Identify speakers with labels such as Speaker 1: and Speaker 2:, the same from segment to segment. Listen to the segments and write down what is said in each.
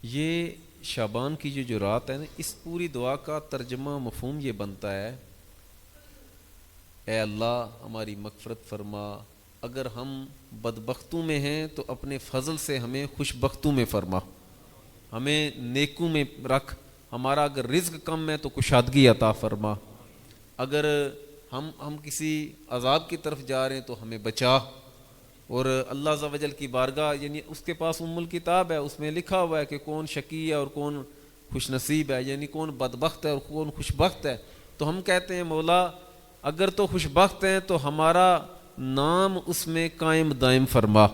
Speaker 1: یہ شعبان کی جو رات ہے نا، اس پوری دعا کا ترجمہ مفہوم یہ بنتا ہے، اے اللہ ہماری مغفرت فرما، اگر ہم بدبختوں میں ہیں تو اپنے فضل سے ہمیں خوش بختوں میں فرما، ہمیں نیکوں میں رکھ، ہمارا اگر رزق کم ہے تو کشادگی عطا فرما، اگر ہم کسی عذاب کی طرف جا رہے ہیں تو ہمیں بچا۔ اور اللہ عز و جل کی بارگاہ، یعنی اس کے پاس ام الکتاب ہے، اس میں لکھا ہوا ہے کہ کون شقی ہے اور کون خوش نصیب ہے، یعنی کون بدبخت ہے اور کون خوش بخت ہے۔ تو ہم کہتے ہیں مولا اگر تو خوش بخت ہیں تو ہمارا نام اس میں قائم دائم فرما،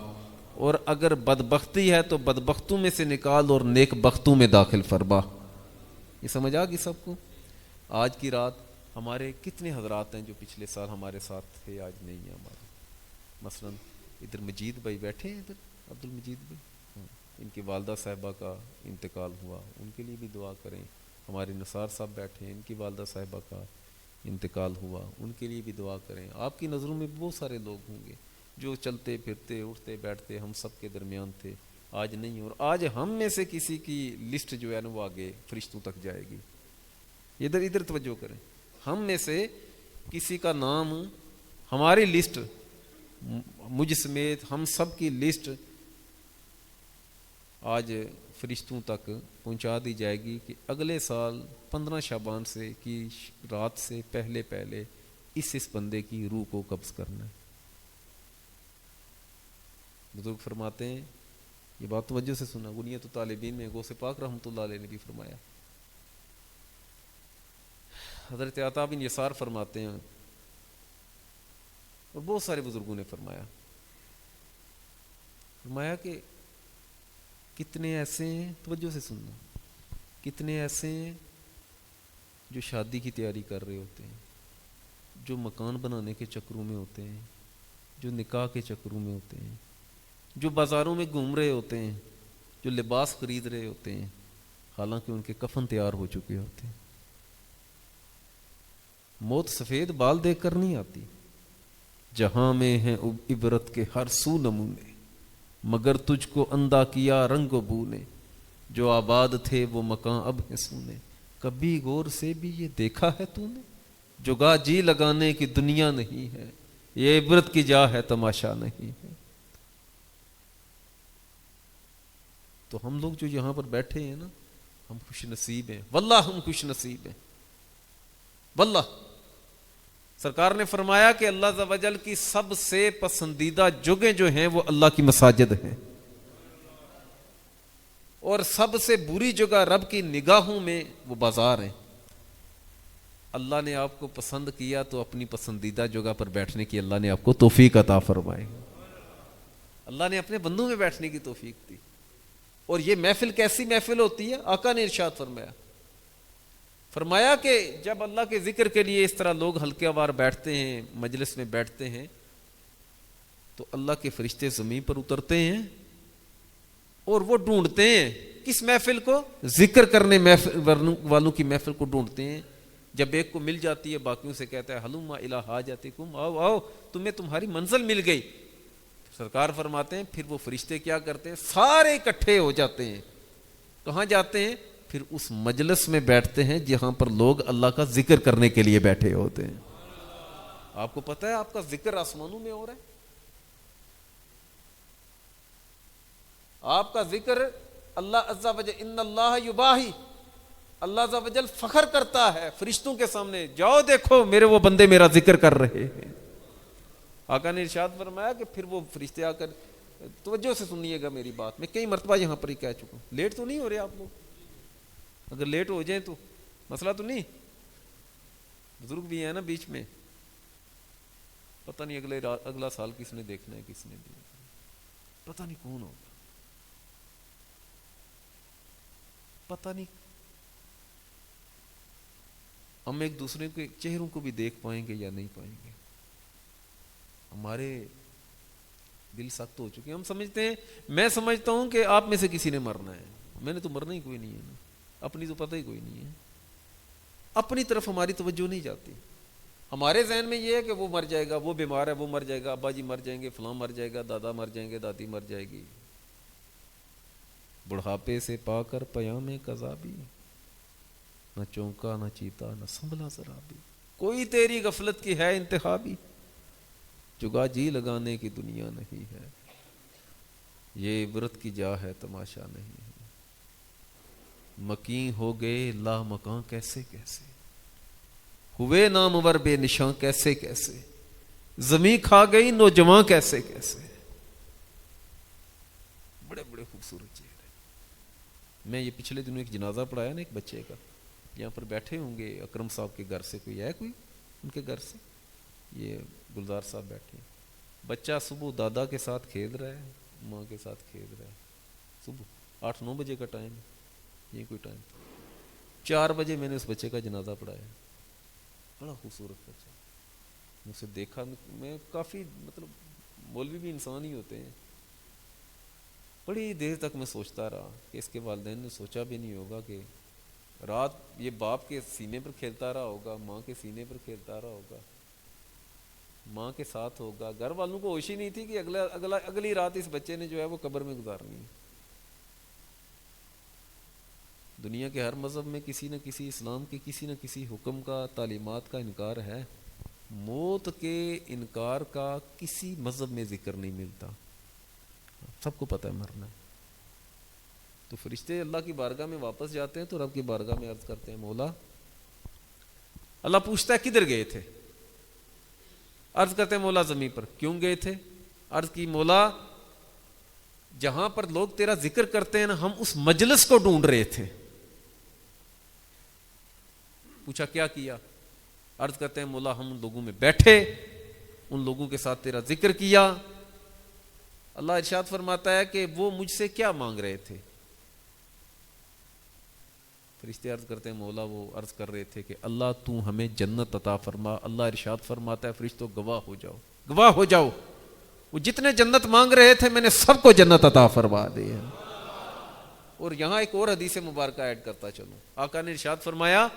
Speaker 1: اور اگر بدبختی ہے تو بدبختوں میں سے نکال اور نیک بختوں میں داخل فرما۔ یہ سمجھ آ گئی سب کو؟ آج کی رات ہمارے کتنے حضرات ہیں جو پچھلے سال ہمارے ساتھ تھے، آج نہیں ہیں ہمارے، مثلا ادھر مجید بھائی بیٹھے ہیں، ادھر عبد المجید بھائی، ان کی والدہ صاحبہ کا انتقال ہوا، ان کے لیے بھی دعا کریں۔ ہمارے نثار صاحب بیٹھے ہیں، ان کی والدہ صاحبہ کا انتقال ہوا، ان کے لیے بھی دعا کریں۔ آپ کی نظروں میں بہت سارے لوگ ہوں گے جو چلتے پھرتے اٹھتے بیٹھتے ہم سب کے درمیان تھے، آج نہیں، اور آج ہم میں سے کسی کی لسٹ جو ہے نا وہ آگے فرشتوں تک جائے گی۔ ادھر توجہ کریں، ہم میں سے کسی کا نام، ہماری لسٹ، مجھ سمیت ہم سب کی لسٹ آج فرشتوں تک پہنچا دی جائے گی کہ اگلے سال 15 شعبان سے کی رات سے پہلے پہلے اس بندے کی روح کو قبض کرنا ہے۔ بزرگ فرماتے ہیں، یہ بات توجہ سے سنا، غنیت طالبین میں غوث پاک رحمۃ اللہ علیہ نے بھی فرمایا، حضرت عطا بن یسار فرماتے ہیں، اور بہت سارے بزرگوں نے فرمایا کہ کتنے ایسے ہیں، توجہ سے سننا، کتنے ایسے ہیں جو شادی کی تیاری کر رہے ہوتے ہیں، جو مکان بنانے کے چکروں میں ہوتے ہیں، جو نکاح کے چکروں میں ہوتے ہیں، جو بازاروں میں گھوم رہے ہوتے ہیں، جو لباس خرید رہے ہوتے ہیں، حالانکہ ان کے کفن تیار ہو چکے ہوتے ہیں۔ موت سفید بال دیکھ کر نہیں آتی، جہاں میں ہیں عبرت کے ہر سو نمونے، مگر تجھ کو اندھا کیا رنگ و بو نے، جو آباد تھے وہ مکان اب ہیں سونے، کبھی غور سے بھی یہ دیکھا ہے تو نے، جگہ جی لگانے کی دنیا نہیں ہے، یہ عبرت کی جا ہے تماشا نہیں ہے۔ تو ہم لوگ جو یہاں پر بیٹھے ہیں نا، ہم خوش نصیب ہیں، واللہ ہم خوش نصیب ہیں، واللہ۔ سرکار نے فرمایا کہ اللہ عز و جل کی سب سے پسندیدہ جگہیں جو ہیں وہ اللہ کی مساجد ہیں، اور سب سے بری جگہ رب کی نگاہوں میں وہ بازار ہیں۔ اللہ نے آپ کو پسند کیا تو اپنی پسندیدہ جگہ پر بیٹھنے کی اللہ نے آپ کو توفیق عطا فرمائے، اللہ نے اپنے بندوں میں بیٹھنے کی توفیق دی۔ اور یہ محفل کیسی محفل ہوتی ہے؟ آقا نے ارشاد فرمایا کہ جب اللہ کے ذکر کے لیے اس طرح لوگ حلقہ وار بیٹھتے ہیں، مجلس میں بیٹھتے ہیں، تو اللہ کے فرشتے زمین پر اترتے ہیں اور وہ ڈھونڈتے ہیں کس محفل کو؟ ذکر کرنے والوں کی محفل کو ڈھونڈتے ہیں۔ جب ایک کو مل جاتی ہے باقیوں سے کہتا ہے ہلم الی حاجتکم، آؤ آؤ تمہیں تمہاری منزل مل گئی۔ سرکار فرماتے ہیں پھر وہ فرشتے کیا کرتے ہیں؟ سارے اکٹھے ہو جاتے ہیں، کہاں جاتے ہیں؟ پھر اس مجلس میں بیٹھتے ہیں جہاں پر لوگ اللہ کا ذکر کرنے کے لیے بیٹھے ہوتے ہیں۔ آپ کو پتہ ہے آپ کا ذکر آسمانوں میں ہو رہا ہے، آپ کا ذکر اللہ عز و جل، ان اللہ یباہی، اللہ عز و جل فخر کرتا ہے فرشتوں کے سامنے، جاؤ دیکھو میرے وہ بندے میرا ذکر کر رہے ہیں۔ آقا نے ارشاد فرمایا کہ پھر وہ فرشتے آ کر، توجہ سے سنیے گا میری بات، میں کئی مرتبہ یہاں پر ہی کہہ چکا ہوں، لیٹ تو نہیں ہو رہے آپ لوگ؟ اگر لیٹ ہو جائیں تو مسئلہ تو نہیں؟ بزرگ بھی ہیں نا بیچ میں، پتہ نہیں اگلا سال کس نے دیکھنا ہے، کس نے دیکھنا ہے، پتہ نہیں کون ہوگا، پتہ نہیں ہم ایک دوسرے کے چہروں کو بھی دیکھ پائیں گے یا نہیں پائیں گے۔ ہمارے دل سخت ہو چکے ہیں، ہم سمجھتے ہیں، میں سمجھتا ہوں کہ آپ میں سے کسی نے مرنا ہے، میں نے تو مرنا ہی کوئی نہیں ہے نا، اپنی تو پتہ ہی کوئی نہیں ہے، اپنی طرف ہماری توجہ نہیں جاتی۔ ہمارے ذہن میں یہ ہے کہ وہ مر جائے گا، وہ بیمار ہے وہ مر جائے گا، ابا جی مر جائیں گے، فلاں مر جائے گا، دادا مر جائیں گے، دادی مر جائے گی۔ بڑھاپے سے پا کر پیام قضا بھی، نہ چونکا نہ چیتا نہ سنبھلا ذرا بھی، کوئی تیری غفلت کی ہے انتہا بھی، جگا جی لگانے کی دنیا نہیں ہے، یہ عبرت کی جا ہے تماشا نہیں ہے، مکین ہو گئے لا مکان کیسے کیسے، ہوئے نامور بے نشاں کیسے کیسے، زمین کھا گئی نوجوان کیسے کیسے، بڑے بڑے خوبصورت چہرے۔ میں یہ پچھلے دنوں ایک جنازہ پڑھایا نا ایک بچے کا، یہاں پر بیٹھے ہوں گے اکرم صاحب کے گھر سے، کوئی ہے کوئی ان کے گھر سے، یہ گلزار صاحب بیٹھے ہیں، بچہ صبح دادا کے ساتھ کھیل رہا ہے، ماں کے ساتھ کھیل رہا ہے، صبح 8-9 بجے کا ٹائم ہے، یہ کوئی ٹائم 4 بجے میں نے اس بچے کا جنازہ پڑھایا، بڑا خوبصورت بچہ، مجھ سے دیکھا، میں کافی مطلب مولوی بھی انسان ہی ہوتے ہیں، بڑی دیر تک میں سوچتا رہا کہ اس کے والدین نے سوچا بھی نہیں ہوگا کہ رات یہ باپ کے سینے پر کھیلتا رہا ہوگا، ماں کے سینے پر کھیلتا رہا ہوگا، ماں کے ساتھ ہوگا، گھر والوں کو ہوش ہی نہیں تھی کہ اگلی رات اس بچے نے جو ہے وہ قبر میں گزارنی ہے۔ دنیا کے ہر مذہب میں کسی نہ کسی، اسلام کے کسی نہ کسی حکم کا، تعلیمات کا انکار ہے، موت کے انکار کا کسی مذہب میں ذکر نہیں ملتا، سب کو پتہ ہے مرنا ہے۔ تو فرشتے اللہ کی بارگاہ میں واپس جاتے ہیں تو رب کی بارگاہ میں عرض کرتے ہیں مولا، اللہ پوچھتا ہے کدھر گئے تھے، عرض کرتے ہیں مولا زمین پر، کیوں گئے تھے، عرض کی مولا جہاں پر لوگ تیرا ذکر کرتے ہیں نا، ہم اس مجلس کو ڈھونڈ رہے تھے۔ پوچھا کیا کیا، عرض کرتے ہیں مولا ہم ان لوگوں میں بیٹھے، ان لوگوں کے ساتھ تیرا ذکر کیا۔ اللہ ارشاد فرماتا ہے کہ وہ مجھ سے کیا مانگ رہے تھے، فرشتے عرض کرتے ہیں مولا وہ عرض کر رہے تھے کہ اللہ تو ہمیں جنت عطا فرما۔ اللہ ارشاد فرماتا ہے فرشتوں گواہ ہو جاؤ، گواہ ہو جاؤ، وہ جتنے جنت مانگ رہے تھے میں نے سب کو جنت عطا فرما دی ہے۔ اور یہاں ایک اور حدیث مبارکہ ایڈ کرتا چلوں، آقا نے ارشاد فرمایا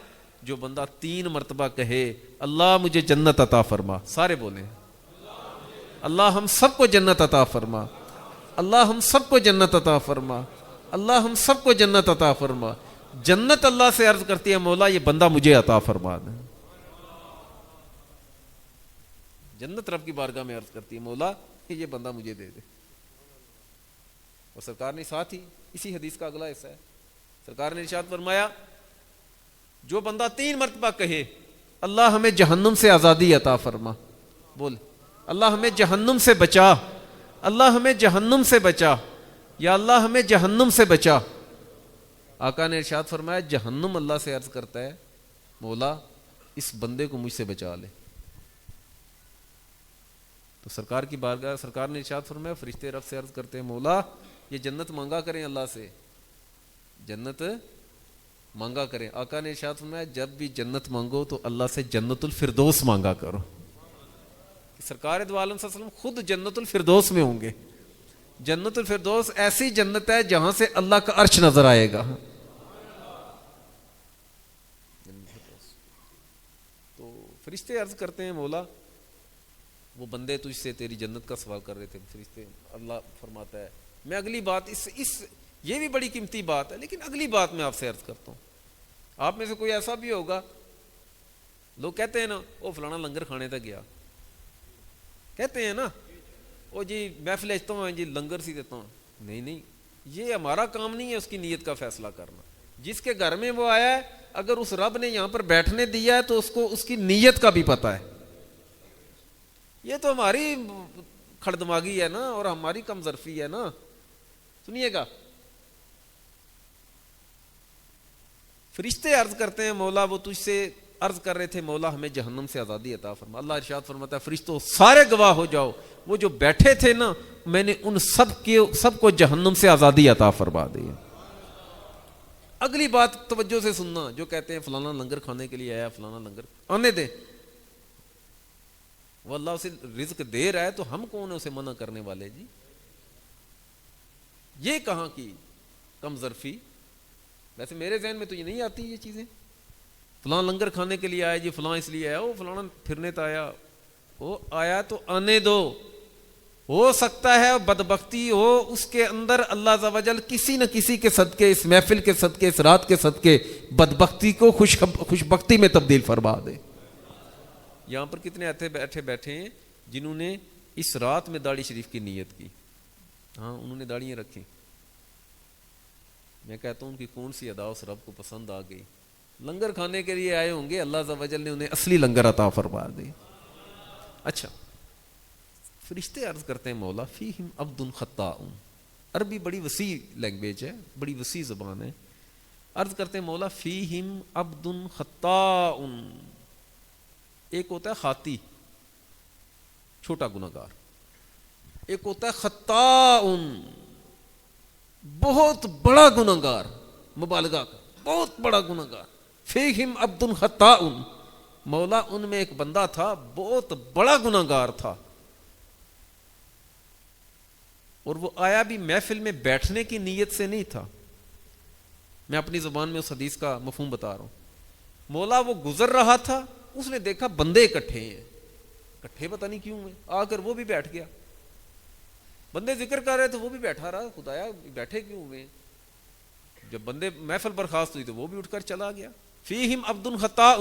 Speaker 1: جو بندہ 3 مرتبہ کہے اللہ مجھے جنت عطا فرما، سارے بولیں اللہ ہم سب کو جنت عطا فرما، اللہ ہم سب کو جنت عطا فرما، اللہ ہم سب کو جنت عطا فرما، جنت اللہ سے عرض کرتی ہے مولا یہ بندہ مجھے عطا فرما دے۔ جنت رب کی بارگاہ میں عرض کرتی ہے مولا یہ بندہ مجھے دے دے۔ اور سرکار نے ساتھ ہی اسی حدیث کا اگلا حصہ ہے، سرکار نے ارشاد فرمایا جو بندہ 3 مرتبہ کہے اللہ ہمیں جہنم سے آزادی عطا فرما، بول اللہ ہمیں جہنم سے بچا، اللہ ہمیں جہنم سے بچا، یا اللہ ہمیں جہنم سے بچا۔ آقا نے ارشاد فرمایا جہنم اللہ سے عرض کرتا ہے مولا اس بندے کو مجھ سے بچا لے۔ تو سرکار کی بارگاہ سرکار نے ارشاد فرمایا فرشتے رب سے عرض کرتے ہیں مولا یہ جنت مانگا کریں اللہ سے، جنت مانگا کریں۔ آقا نے ارشاد فرمایا جب بھی جنت مانگو تو اللہ سے جنت الفردوس مانگا کرو۔ سرکار دو عالم صلی اللہ علیہ وسلم خود جنت الفردوس میں ہوں گے۔ جنت الفردوس ایسی جنت ہے جہاں سے اللہ کا عرش نظر آئے گا۔ تو فرشتے عرض کرتے ہیں مولا وہ بندے تجھ سے تیری جنت کا سوال کر رہے تھے، فرشتے اللہ فرماتا ہے میں اگلی بات اس یہ بھی بڑی قیمتی بات ہے لیکن اگلی بات میں آپ سے عرض کرتا ہوں۔ آپ میں سے کوئی ایسا بھی ہوگا، لوگ کہتے ہیں نا وہ فلانا لنگر کھانے تک گیا، کہتے ہیں نا وہ جی محفل اجتا ہوں جی لنگر سی دیتا ہوں، نہیں یہ ہمارا کام نہیں ہے اس کی نیت کا فیصلہ کرنا۔ جس کے گھر میں وہ آیا ہے اگر اس رب نے یہاں پر بیٹھنے دیا ہے تو اس کو اس کی نیت کا بھی پتہ ہے۔ یہ تو ہماری کھڑدماغی ہے نا اور ہماری کم ظرفی ہے نا۔ سنیے گا فرشتے عرض کرتے ہیں مولا وہ تجھ سے عرض کر رہے تھے مولا ہمیں جہنم سے آزادی عطا فرما۔ اللہ ارشاد فرماتا ہے فرشتوں سارے گواہ ہو جاؤ وہ جو بیٹھے تھے نا میں نے ان سب کو جہنم سے آزادی عطا فرما دی۔ اگلی بات توجہ سے سننا، جو کہتے ہیں فلانا لنگر کھانے کے لیے آیا فلانا لنگر آنے دے، وہ اللہ اسے رزق دے رہا ہے تو ہم کون ہیں اسے منع کرنے والے جی؟ یہ کہاں کی کم ظرفی؟ ویسے میرے ذہن میں تو یہ نہیں آتی یہ چیزیں، فلاں لنگر کھانے کے لیے آیا جی فلاں اس لیے آیا، وہ فلانا پھرنے تو آیا، وہ آیا تو آنے دو۔ ہو سکتا ہے بدبختی ہو اس کے اندر، اللہ عز و جل کسی نہ کسی کے صدقے، اس محفل کے صدقے، اس رات کے صدقے بدبختی کو خوشبختی میں تبدیل فرما دے۔ یہاں پر کتنے ایسے بیٹھے ہیں جنہوں نے اس رات میں داڑھی شریف کی نیت کی، ہاں انہوں نے داڑیاں رکھی، میں کہتا ہوں ان کی کون سی ادا اس رب کو پسند آ گئی، لنگر کھانے کے لیے آئے ہوں گے، اللہ عز و جل نے انہیں اصلی لنگر عطا فرما دی۔ اچھا، فرشتے عرض کرتے ہیں مولا فیہم عبد خطاء، عربی بڑی وسیع لینگویج ہے، بڑی وسیع زبان ہے، عرض کرتے ہیں مولا فیہم عبد خطاء، ایک ہوتا ہے خاطی چھوٹا گناہگار، ایک ہوتا ہے خطاء بہت بڑا گناہگار، مبالغہ کا بہت بڑا گناہگار، فیہم عبد خطاء، مولا ان میں ایک بندہ تھا بہت بڑا گناہگار تھا، اور وہ آیا بھی محفل میں بیٹھنے کی نیت سے نہیں تھا، میں اپنی زبان میں اس حدیث کا مفہوم بتا رہا ہوں، مولا وہ گزر رہا تھا، اس نے دیکھا بندے اکٹھے ہیں، اکٹھے پتہ نہیں کیوں ہیں، آ کر وہ بھی بیٹھ گیا، بندے ذکر کر رہے تھے وہ بھی بیٹھا رہا، خدایا بیٹھے کیوں ہوئے، جب بندے محفل برخاست ہوئی تو وہ بھی اٹھ کر چلا گیا، فیہم عبد خطاء،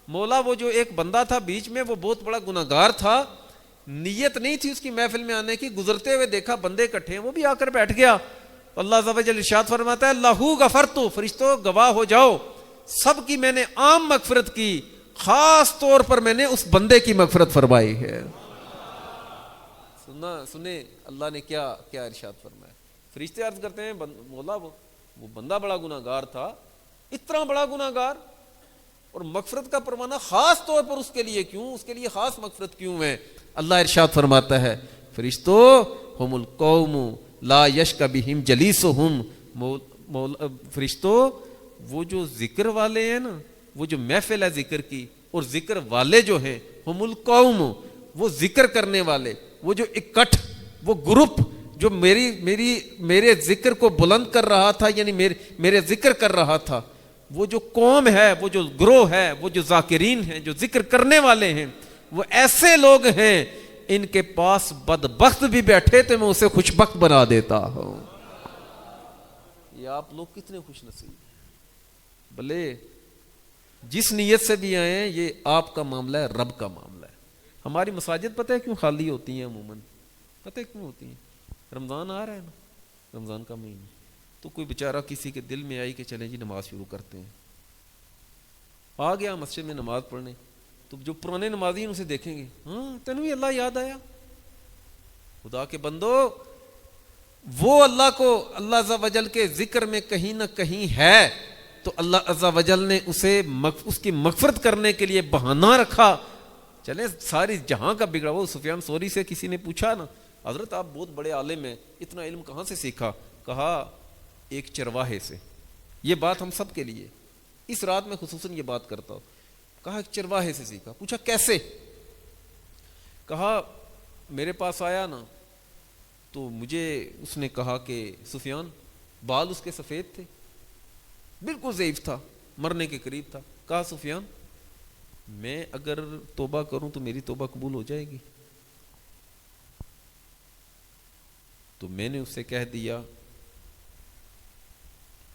Speaker 1: مولا وہ جو ایک بندہ تھا بیچ میں وہ بہت بڑا گناہگار تھا، نیت نہیں تھی اس کی محفل میں آنے کی، گزرتے ہوئے دیکھا بندے اکٹھے ہیں وہ بھی آ کر بیٹھ گیا، اللہ عز و جل ارشاد فرماتا ہے لہو غفرت، فرشتوں گواہ ہو جاؤ سب کی میں نے عام مغفرت کی، خاص طور پر میں نے اس بندے کی مغفرت فرمائی ہے۔ سنیں اللہ نے کیا ارشاد فرمایا، فرشتے عرض کرتے ہیں مولا وہ بندہ بڑا گناہگار تھا، اتنا بڑا گناہگار، اور مغفرت کا پروانہ خاص طور پر اس کے لیے کیوں، اس کے لیے خاص مغفرت کیوں ہے؟ اللہ ارشاد فرماتا ہے فرشتو ہم القوم لا یشک بہم جلیسہم، فرشتو وہ جو ذکر والے ہیں نا، وہ جو محفل ہے ذکر کی، اور ذکر والے جو ہیں ہم القوم، وہ ذکر کرنے والے، وہ جو اکٹھ، وہ گروپ جو میرے ذکر کو بلند کر رہا تھا، یعنی میرے ذکر کر رہا تھا، وہ جو قوم ہے، وہ جو گروہ ہے، وہ جو ذاکرین ہیں، جو ذکر کرنے والے ہیں، وہ ایسے لوگ ہیں ان کے پاس بدبخت بھی بیٹھے تو میں اسے خوشبخت بنا دیتا ہوں۔ یہ آپ لوگ کتنے خوش نصیب ہیں، بھلے جس نیت سے بھی آئے ہیں، یہ آپ کا معاملہ ہے، رب کا معاملہ ہے۔ ہماری مساجد پتہ ہے کیوں خالی ہوتی ہیں عموماً، پتہ ہے کیوں ہوتی ہیں؟ رمضان آ رہا ہے نا، رمضان کا مہینہ، تو کوئی بیچارہ کسی کے دل میں آئی کہ چلیں جی نماز شروع کرتے ہیں، آ گیا مسجد میں نماز پڑھنے، تو جو پرانے نمازی ہیں اسے دیکھیں گے، ہاں تینوں بھی اللہ یاد آیا، خدا کے بندو وہ اللہ کو، اللہ عز و جل کے ذکر میں کہیں نہ کہیں ہے، تو اللہ عز و جل نے اسے اس کی مغفرت کرنے کے لیے بہانہ رکھا۔ چلیں ساری جہاں کا بگڑا، وہ سفیان ثوری سے کسی نے پوچھا نا، حضرت آپ بہت بڑے عالم ہیں، اتنا علم کہاں سے سیکھا؟ کہا ایک چرواہے سے۔ یہ بات ہم سب کے لیے، اس رات میں خصوصاً یہ بات کرتا ہوں، کہا ایک چرواہے سے سیکھا۔ پوچھا کیسے؟ کہا میرے پاس آیا نا تو مجھے اس نے کہا کہ سفیان، بال اس کے سفید تھے، بالکل ضعیف تھا، مرنے کے قریب تھا، کہا سفیان میں اگر توبہ کروں تو میری توبہ قبول ہو جائے گی؟ تو میں نے اس سے کہہ دیا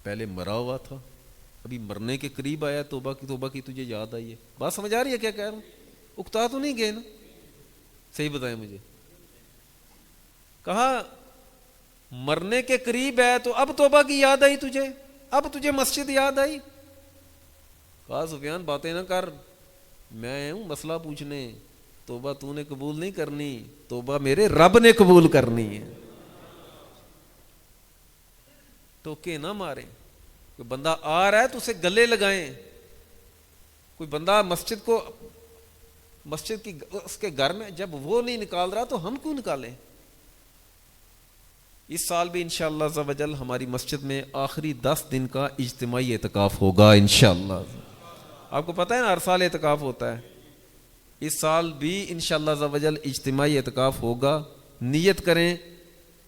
Speaker 1: پہلے مرا ہوا تھا، ابھی مرنے کے قریب آیا، توبہ کی تجھے یاد آئی ہے۔ بات سمجھ آ رہی ہے کیا کہہ رہا ہوں؟ اکتا تو نہیں گئے نا؟ صحیح بتائیں مجھے۔ کہا مرنے کے قریب ہے تو اب توبہ کی یاد آئی تجھے، اب تجھے مسجد یاد آئی؟ کہا سفیان باتیں نہ کر، میں آیا ہوں مسئلہ پوچھنے، توبہ تو نے قبول نہیں کرنی، توبہ میرے رب نے قبول کرنی ہے۔ ٹوکے نہ ماریں، کوئی بندہ آ رہا ہے تو اسے گلے لگائیں، کوئی بندہ مسجد کی اس کے گھر میں جب وہ نہیں نکال رہا تو ہم کیوں نکالیں؟ اس سال بھی انشاءاللہ عز و جل ہماری مسجد میں آخری 10 دن کا اجتماعی اعتکاف ہوگا انشاءاللہ۔ آپ کو پتہ ہے نا ہر سال اعتکاف ہوتا ہے، اس سال بھی انشاءاللہ عز و جل اجتماعی اعتکاف ہوگا۔ نیت کریں،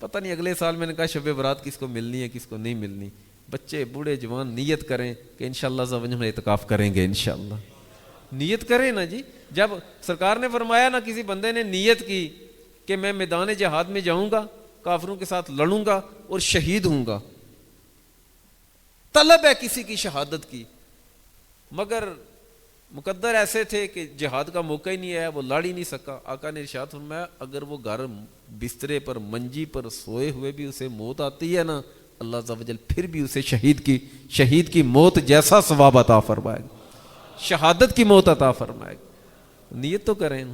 Speaker 1: پتہ نہیں اگلے سال میں نے کہا شب برات کس کو ملنی ہے کس کو نہیں ملنی، بچے بوڑھے جوان نیت کریں کہ انشاءاللہ عز و جل اعتکاف کریں گے انشاءاللہ۔ نیت کریں نا جی، جب سرکار نے فرمایا نا کسی بندے نے نیت کی کہ میں میدان جہاد میں جاؤں گا، کافروں کے ساتھ لڑوں گا اور شہید ہوں گا، طلب ہے کسی کی شہادت کی، مگر مقدر ایسے تھے کہ جہاد کا موقع ہی نہیں آیا، وہ لڑ ہی نہیں سکا۔ آقا نے ارشاد فرمایا اگر وہ گھر بسترے پر منجی پر سوئے ہوئے بھی اسے موت آتی ہے نا، اللہ عز و جل پھر بھی اسے شہید کی موت جیسا ثواب عطا فرمائے گا، شہادت کی موت عطا فرمائے گا۔ نیت تو کریں نا۔